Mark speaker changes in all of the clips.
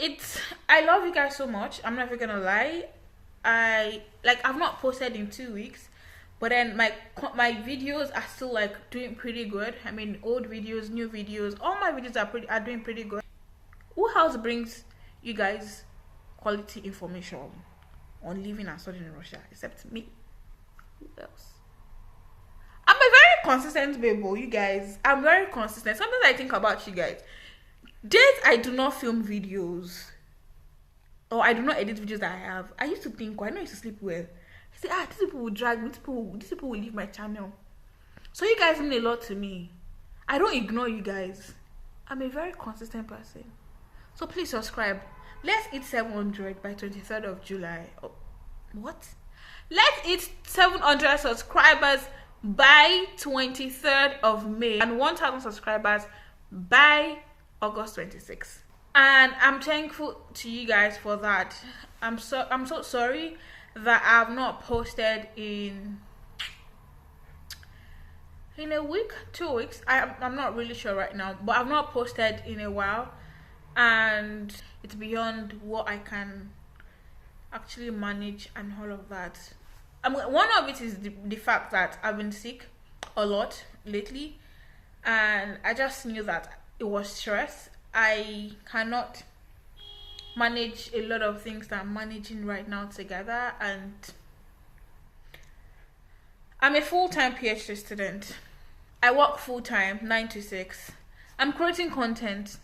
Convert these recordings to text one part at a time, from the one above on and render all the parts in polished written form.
Speaker 1: I love you guys so much. I'm never gonna lie. I've not posted in 2 weeks, but then my videos are still like doing pretty good. I mean, old videos, new videos, all my videos are doing pretty good. Who else brings you guys quality information on living and studying in Russia except me? Who else? I'm a very consistent babe, you guys. I'm very consistent. Sometimes I think about you guys. Days I do not film videos or I do not edit videos that I have. I used to think, I know I used to sleep well. I say, these people will drag me. These people will leave my channel. So you guys mean a lot to me. I don't ignore you guys. I'm a very consistent person. So please subscribe. Let's hit 700 by 23rd of July. Oh, what? Let's hit 700 subscribers by 23rd of May and 1,000 subscribers by August 26th. And I'm thankful to you guys for that. I'm so sorry that I have not posted in a week, 2 weeks. I'm not really sure right now, but I've not posted in a while, and it's beyond what I can actually manage and all of that. One of it is the fact that I've been sick a lot lately, and I just knew that it was stress. I cannot manage a lot of things that I'm managing right now together, and I'm a full-time PhD student. I work full-time, 9 to 6. I'm creating content.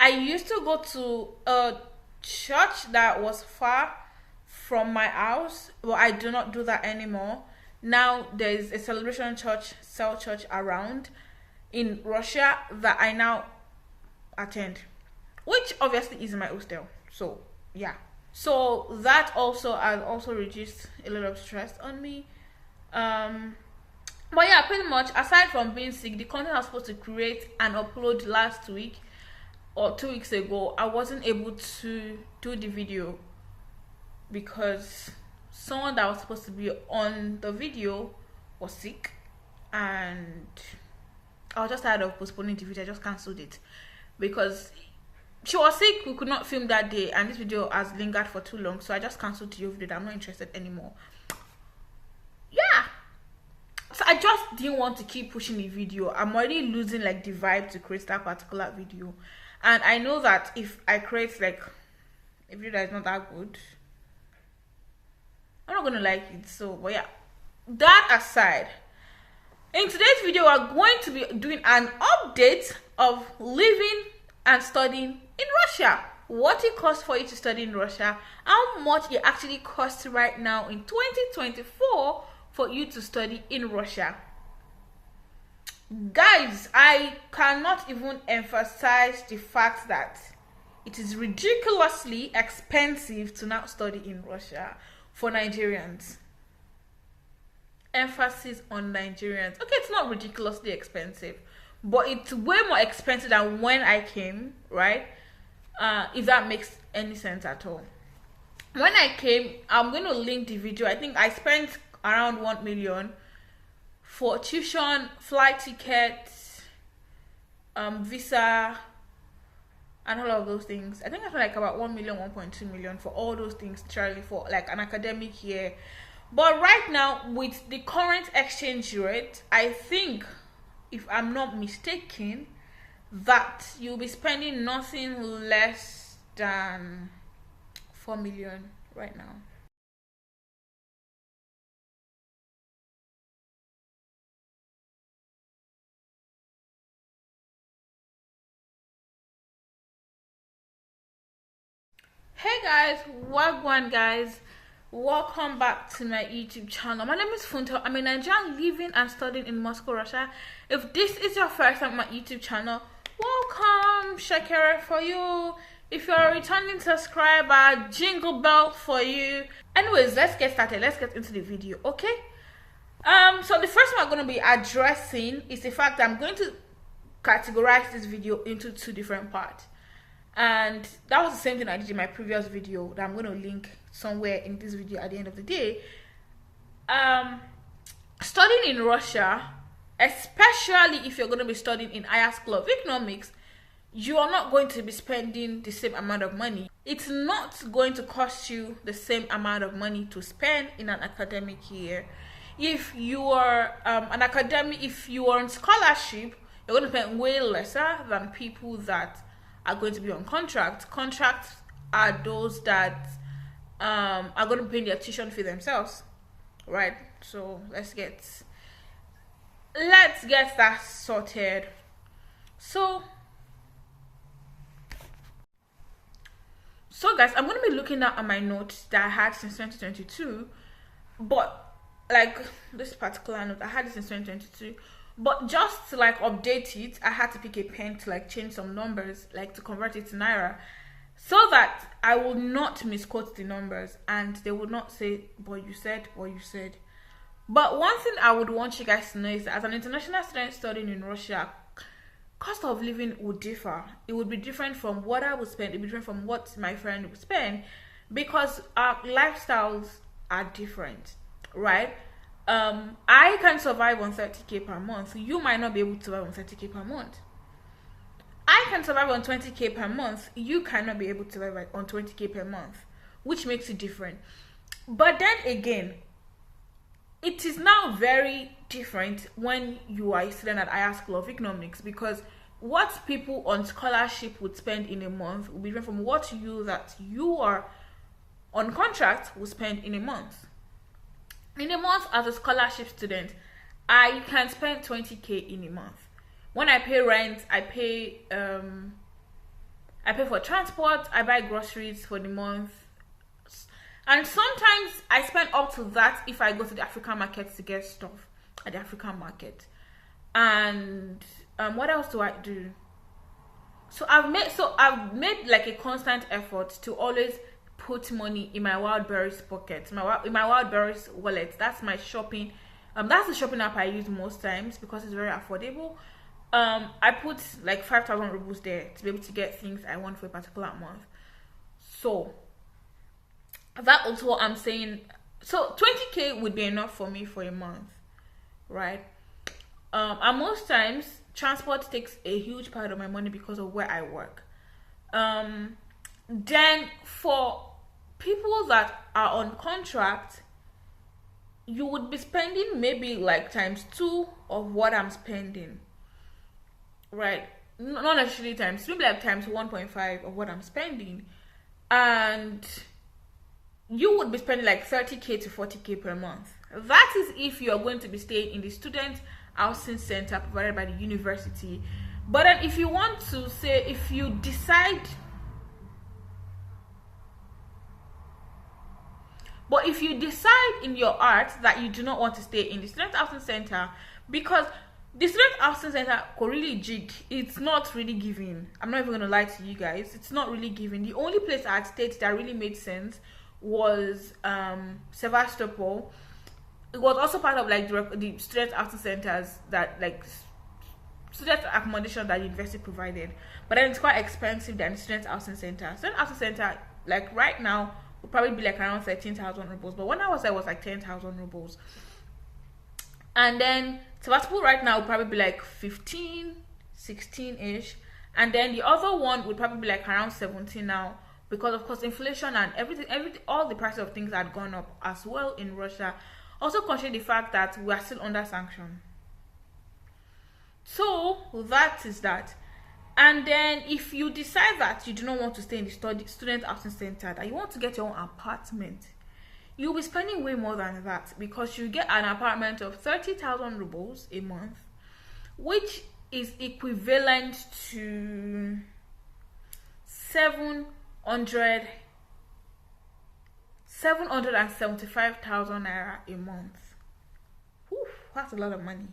Speaker 1: I used to go to a church that was far from my house, but I do not do that anymore. Now there's a celebration church, cell church around in Russia that I now attend, which obviously is my hostel. So yeah, so that also has also reduced a lot of stress on me. But yeah, pretty much aside from being sick, the content I was supposed to create and upload last week or 2 weeks ago, I wasn't able to do the video because someone that was supposed to be on the video was sick, and I was just tired of postponing the video. I just cancelled it because she was sick. We could not film that day, and this video has lingered for too long, so I just cancelled the video. I'm not interested anymore. Yeah, so I just didn't want to keep pushing the video. I'm already losing like the vibe to create that particular video, and I know that if I create like a video that is not that good, I'm not gonna like it. So but yeah, that aside, in today's video we're going to be doing an update of living and studying in Russia. What it costs for you to study in Russia, how much it actually costs right now in 2024 for you to study in Russia. Guys, I cannot even emphasize the fact that it is ridiculously expensive to now study in Russia for Nigerians. Emphasis on Nigerians. Okay, it's not ridiculously expensive, but it's way more expensive than when I came, right? If that makes any sense at all. When I came, I'm going to link the video. I think I spent around 1 million for tuition, flight tickets, visa, and all of those things. I think I spent like about 1 million, 1.2 million for all those things, Charlie, for like an academic year. But right now, with the current exchange rate, I think, if I'm not mistaken, that you'll be spending nothing less than 4 million right now. Hey guys, welcome guys, welcome back to my YouTube channel. My name is Funto. I'm a Nigerian living and studying in Moscow, Russia. If this is your first time on my YouTube channel, welcome. Shakira for you. If you're a returning subscriber, jingle bell for you. Anyways, let's get started. Let's get into the video, okay? So the first one I'm going to be addressing is the fact that I'm going to categorize this video into 2 different parts. And that was the same thing I did in my previous video that I'm going to link somewhere in this video at the end of the day. Studying in Russia, especially if you're going to be studying in higher school of economics, you are not going to be spending the same amount of money. It's not going to cost you the same amount of money to spend in an academic year. If you are if you are on scholarship, you're going to spend way lesser than people that are going to be on contract. Contracts are those that are going to pay their tuition fee themselves, right? So let's get that sorted. So guys, I'm going to be looking at my notes that I had since 2022, but like this particular note, I had it since 2022, but just to like update it, I had to pick a pen to like change some numbers, like to convert it to Naira, so that I will not misquote the numbers and they would not say, but you said. But one thing I would want you guys to know is that as an international student studying in Russia, cost of living would differ. It would be different from what I would spend. It would be different from what my friend would spend, because our lifestyles are different, right? I can survive on 30k per month. You might not be able to survive on 30k per month. I can survive on 20k per month. You cannot be able to survive on 20k per month, which makes it different. But then again, it is now very different when you are a student at higher school of economics, because what people on scholarship would spend in a month will be different from what you are on contract will spend in a month. In a month, as a scholarship student, I can spend 20k in a month. When I pay rent, I pay for transport, I buy groceries for the month. And sometimes I spend up to that if I go to the African market to get stuff at the African market. And what else do I do? So I've made like a constant effort to always put money in my Wildberries pocket, in my Wildberries wallet. That's my shopping. That's the shopping app I use most times because it's very affordable. I put like 5,000 rubles there to be able to get things I want for a particular month. So that also what I'm saying. So 20k would be enough for me for a month, right? And most times transport takes a huge part of my money because of where I work. Then for people that are on contract, you would be spending maybe like ×2 of what I'm spending, right? Not necessarily ×2, maybe like ×1.5 of what I'm spending. And you would be spending like 30k to 40k per month. That is if you are going to be staying in the student housing center provided by the university. But then if you want to say, if you decide in your heart that you do not want to stay in the student housing center, because the student housing center could really jig, it's not really giving. I'm not even going to lie to you guys, it's not really giving. The only place I had stayed that really made sense was Sevastopol. It was also part of like the student housing centers that like student accommodation that the university provided, but then it's quite expensive than the student housing center. Student housing center like right now would probably be like around 13,000 rubles, but when I was there, it was like 10,000 rubles. And then Sevastopol right now would probably be like 15, 16-ish, and then the other one would probably be like around 17 now, because of course inflation and everything, all the prices of things had gone up as well in Russia. Also consider the fact that we are still under sanction. So that is that. And then if you decide that you do not want to stay in the student housing center, that you want to get your own apartment, you'll be spending way more than that, because you get an apartment of 30,000 rubles a month, which is equivalent to 775,000 naira a month. Whew, that's a lot of money.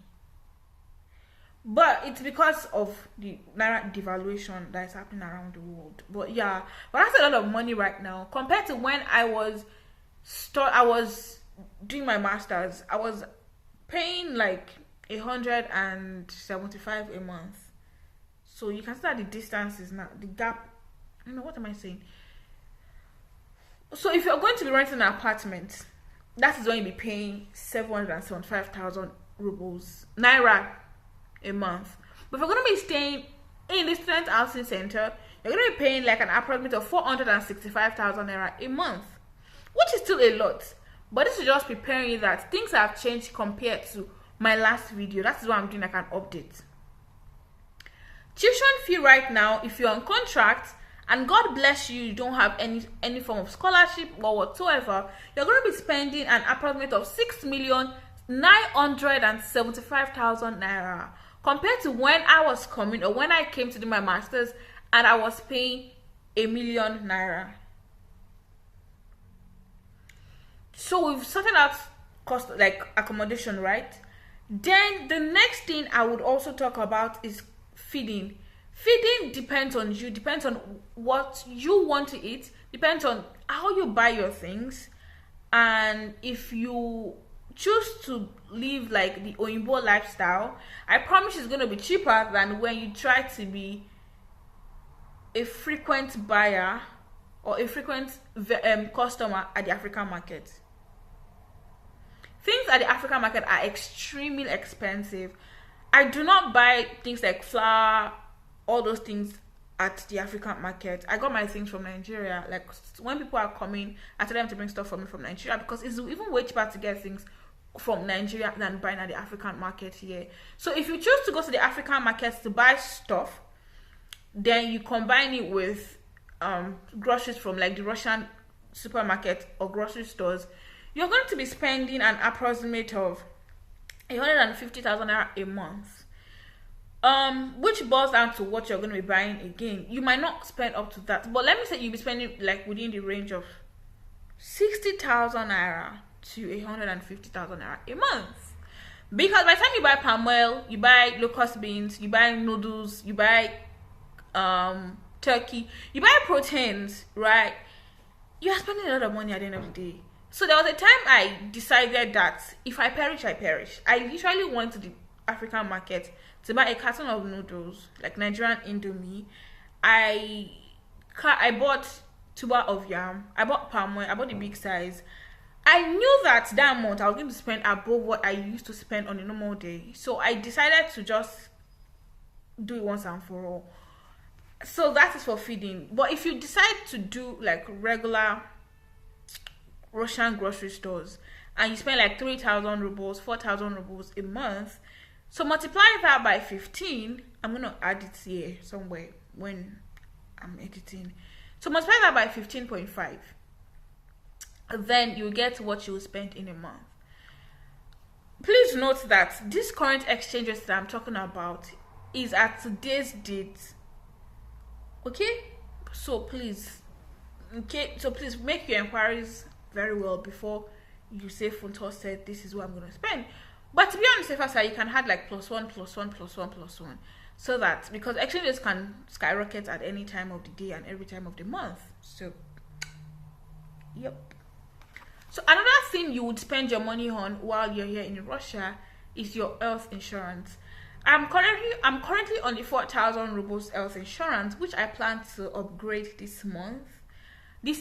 Speaker 1: But it's because of the naira devaluation that is happening around the world. But yeah, but that's a lot of money right now compared to when I was doing my masters. I was paying like 175 a month. So you can see that the distance is now the gap. I don't know, what am I saying? So if you're going to be renting an apartment, that is when you'll be paying 775,000 rubles naira a month. But if you're going to be staying in the student housing center, you're going to be paying like an approximate of 465,000 naira a month, which is still a lot. But this is just preparing you that things have changed compared to my last video. That is why I'm doing like an update. Tuition fee right now, if you're on contract and God bless you, you don't have any form of scholarship or whatsoever, you're going to be spending an approximate of 6,975,000 naira, compared to when I was coming, or when I came to do my masters and I was paying 1,000,000 naira. So we've sorted out cost, like accommodation, right? Then the next thing I would also talk about is feeding. Feeding depends on you, depends on what you want to eat, depends on how you buy your things. And if you choose to live like the Oyinbo lifestyle, I promise it's going to be cheaper than when you try to be a frequent buyer or a frequent customer at the African market. Things at the African market are extremely expensive. I do not buy things like flour, all those things at the African market. I got my things from Nigeria. Like when people are coming, I tell them to bring stuff for me from Nigeria, because it's even way cheaper to get things from Nigeria than buying at the African market here. So if you choose to go to the African markets to buy stuff, then you combine it with groceries from like the Russian supermarket or grocery stores, you're going to be spending an approximate of 150,000 naira a month. Which boils down to what you're going to be buying again. You might not spend up to that, but let me say you'll be spending like within the range of 60,000 naira to 150,000 naira a month. Because by the time you buy palm oil, you buy locust beans, you buy noodles, you buy turkey, you buy proteins, right? You are spending a lot of money at the end of the day. So there was a time I decided that if I perish, I perish. I literally went to the African market to buy a carton of noodles, like Nigerian Indomie. I bought tuber of yam, I bought palm oil, I bought the big size. I knew that month I was going to spend above what I used to spend on a normal day. So I decided to just do it once and for all. So that is for feeding. But if you decide to do like regular Russian grocery stores and you spend like 3,000 rubles, 4,000 rubles a month, so multiply that by 15. I'm going to add it here somewhere when I'm editing. So multiply that by 15.5. Then you get what you will spend in a month. Please note that this current exchange rate that I'm talking about is at today's date. Okay? So please make your inquiries very well before you say Funto said this is what I'm going to spend. But to be on the safer side, you can add like +1, +1, +1, +1, so that, because exchanges can skyrocket at any time of the day and every time of the month. So yep. So another thing you would spend your money on while you're here in Russia is your health insurance. I'm currently on the 4,000 rubles health insurance, which I plan to upgrade this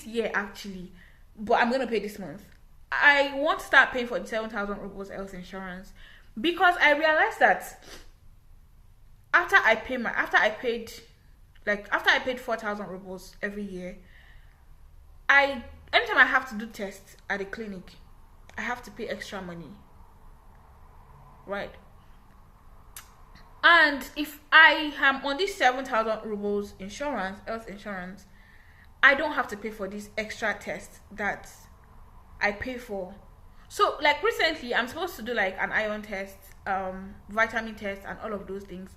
Speaker 1: year actually, but I'm gonna pay this month. I want to start paying for the 7,000 rubles health insurance, because I realized that after I paid 4,000 rubles every year, anytime I have to do tests at a clinic, I have to pay extra money, right? And if I am on this 7,000 rubles health insurance, I don't have to pay for this extra test that I pay for. So like recently, I'm supposed to do like an iron test, vitamin test, and all of those things.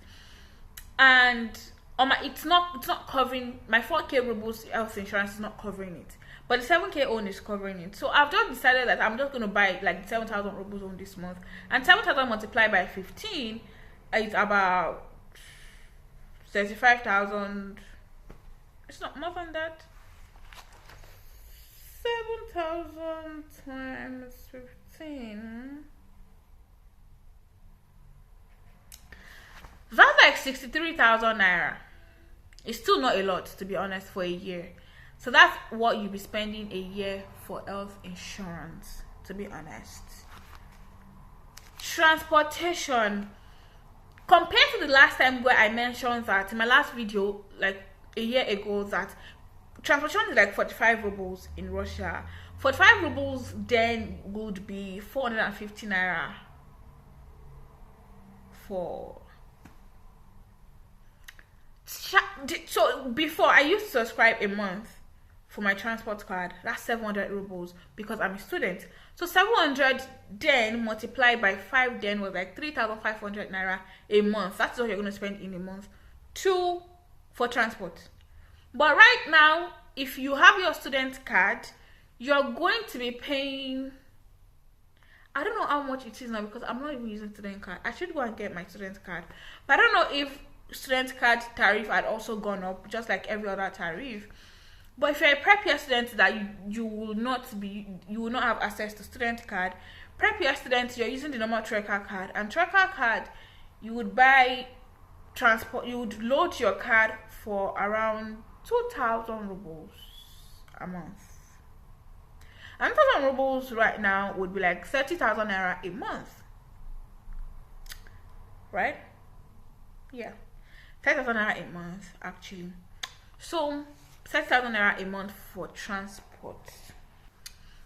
Speaker 1: And on it's not covering my 4K rubles health insurance is not covering it, but the 7K own is covering it. So I've just decided that I'm just going to buy like 7,000 rubles on this month, and 7,000 multiplied by 15 is about 35,000. It's not more than that. 7,000 times 15. That's like 63,000 naira. It's still not a lot, to be honest, for a year. So that's what you'll be spending a year for health insurance, to be honest. Transportation. compared to the last time where I mentioned that in my last video, like a year ago, that transportation is like 45 rubles in Russia. 45 rubles then would be 450 naira for. So before, I used to subscribe a month for my transport card. That's 700 rubles because I'm a student. So 700 then multiplied by 5 then was like 3,500 naira a month. That's what you're going to spend in a month for transport. But right now, if you have your student card, you're going to be paying, I don't know how much it is now because I'm not even using student card. I should go and get my student card. But I don't know if student card tariff had also gone up just like every other tariff. But if you're a prep year student that you will not have access to student card, prep year students, you're using the normal tracker card, and tracker card, you would buy transport, you would load your card for around 2,000 rubles a month. And 2,000 rubles right now would be like 30,000 naira a month, right? Yeah, 30,000 naira a month actually. So 30,000 naira a month for transport.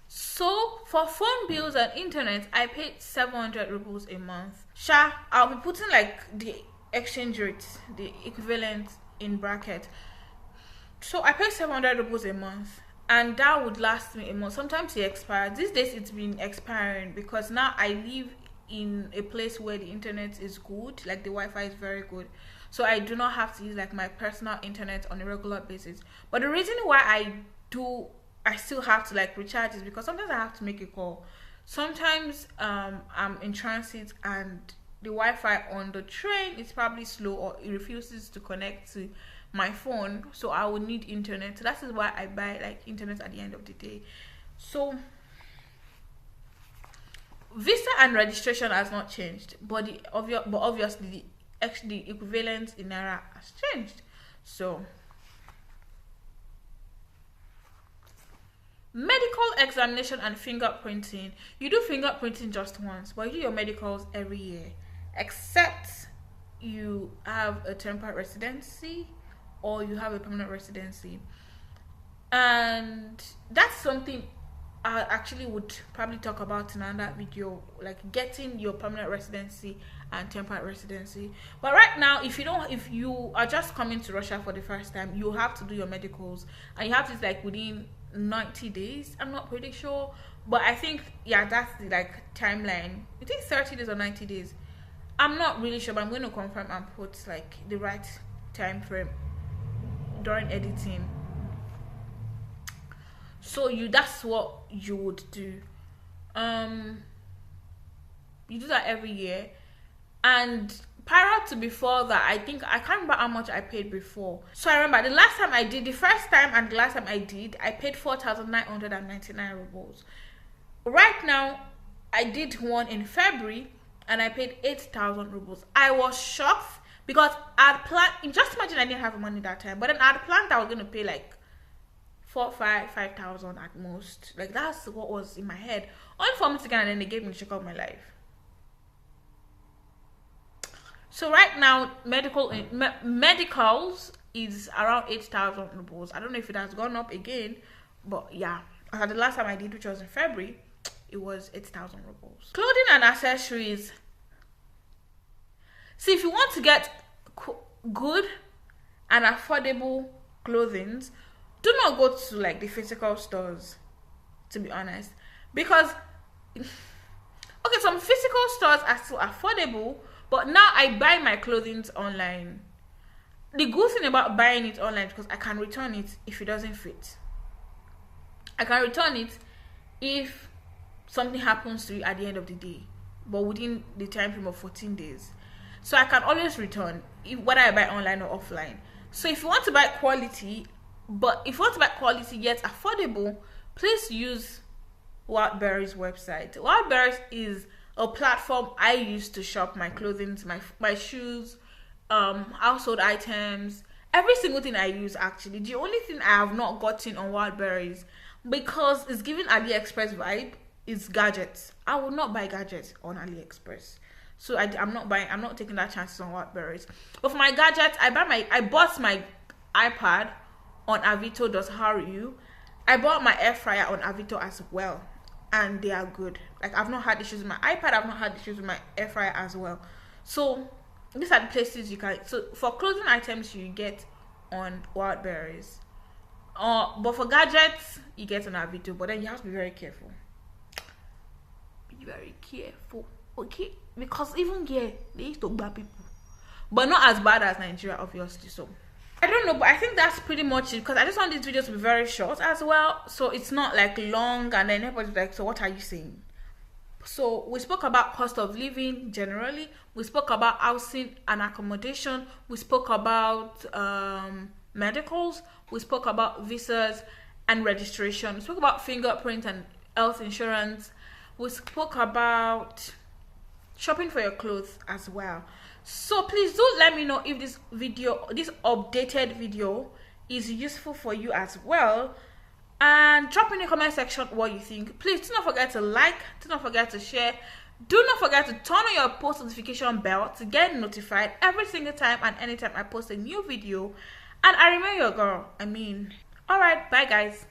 Speaker 1: So for phone bills and internet, I paid 700 rubles a month. Sure, I'll be putting like the exchange rate, the equivalent in bracket. So I paid 700 rubles a month, and that would last me a month. Sometimes it expires. These days it's been expiring because now I live in a place where the internet is good, like the Wi-Fi is very good. So I do not have to use like my personal internet on a regular basis. But the reason why I still have to like recharge is because sometimes I have to make a call. Sometimes I'm in transit and the Wi-Fi on the train is probably slow or it refuses to connect to my phone, so I will need internet. So that is why I buy like internet at the end of the day. So visa and registration has not changed, but obviously the equivalent in naira has changed. So medical examination and fingerprinting, you do fingerprinting just once, but you do your medicals every year, except you have a temporary residency or you have a permanent residency. And that's something I actually would probably talk about in another video, like getting your permanent residency and temporary residency. But right now, if you are just coming to Russia for the first time, you have to do your medicals, and you have to like within 90 days. I'm not pretty sure, but I think that's the like timeline. I think 30 days or 90 days. I'm not really sure, but I'm going to confirm and put like the right time frame during editing. So that's what you would do. You do that every year. And prior to before that, I think I can't remember how much I paid before. So I remember the first time I did, I paid 4,999 rubles. Right now, I did one in February and I paid 8,000 rubles. I was shocked because I'd planned, just imagine I didn't have money that time, but then I'd planned I was going to pay like 5,000 at most. Like that's what was in my head. Only for me to get, and then they gave me the check of my life. So right now, medicals is around 8,000 rubles. I don't know if it has gone up again, but yeah, the last time I did, which was in February, it was 8,000 rubles. Clothing and accessories. See, if you want to get good and affordable clothing, do not go to like the physical stores, to be honest, because okay, some physical stores are still affordable, but now I buy my clothing online. The good thing about buying it online is because I can return it if it doesn't fit. I can return it if something happens to you at the end of the day, but within the time frame of 14 days. So I can always return whether I buy online or offline. So if you want to buy quality, yet affordable, please use Wildberries website. Wildberries is a platform I use to shop my clothing, my shoes, household items, every single thing I use actually. The only thing I have not gotten on Wildberries, because it's giving AliExpress vibe, is gadgets. I will not buy gadgets on AliExpress. So I'm not taking that chances on Wildberries. But for my gadgets, I bought my iPad on avito.ru. I bought my air fryer on Avito as well, and they are good. Like, I've not had issues with my iPad, I've not had issues with my air fryer as well. So these are the places you can. So for clothing items, you get on Wildberries. But for gadgets, you get on Avito. But then you have to be very careful. Be very careful, okay? Because even here, they used to grab people, but not as bad as Nigeria, obviously. So I don't know, but I think that's pretty much it, because I just want these videos to be very short as well, so it's not like long and then everybody's like, so what are you saying? So we spoke about cost of living generally, we spoke about housing and accommodation, we spoke about medicals, we spoke about visas and registration, we spoke about fingerprint and health insurance, we spoke about shopping for your clothes as well. So please do let me know if this updated video is useful for you as well, and drop in the comment section what you think. Please do not forget to like, do not forget to share, do not forget to turn on your post notification bell to get notified every single time and anytime I post a new video. And I remain your girl. Alright, bye guys.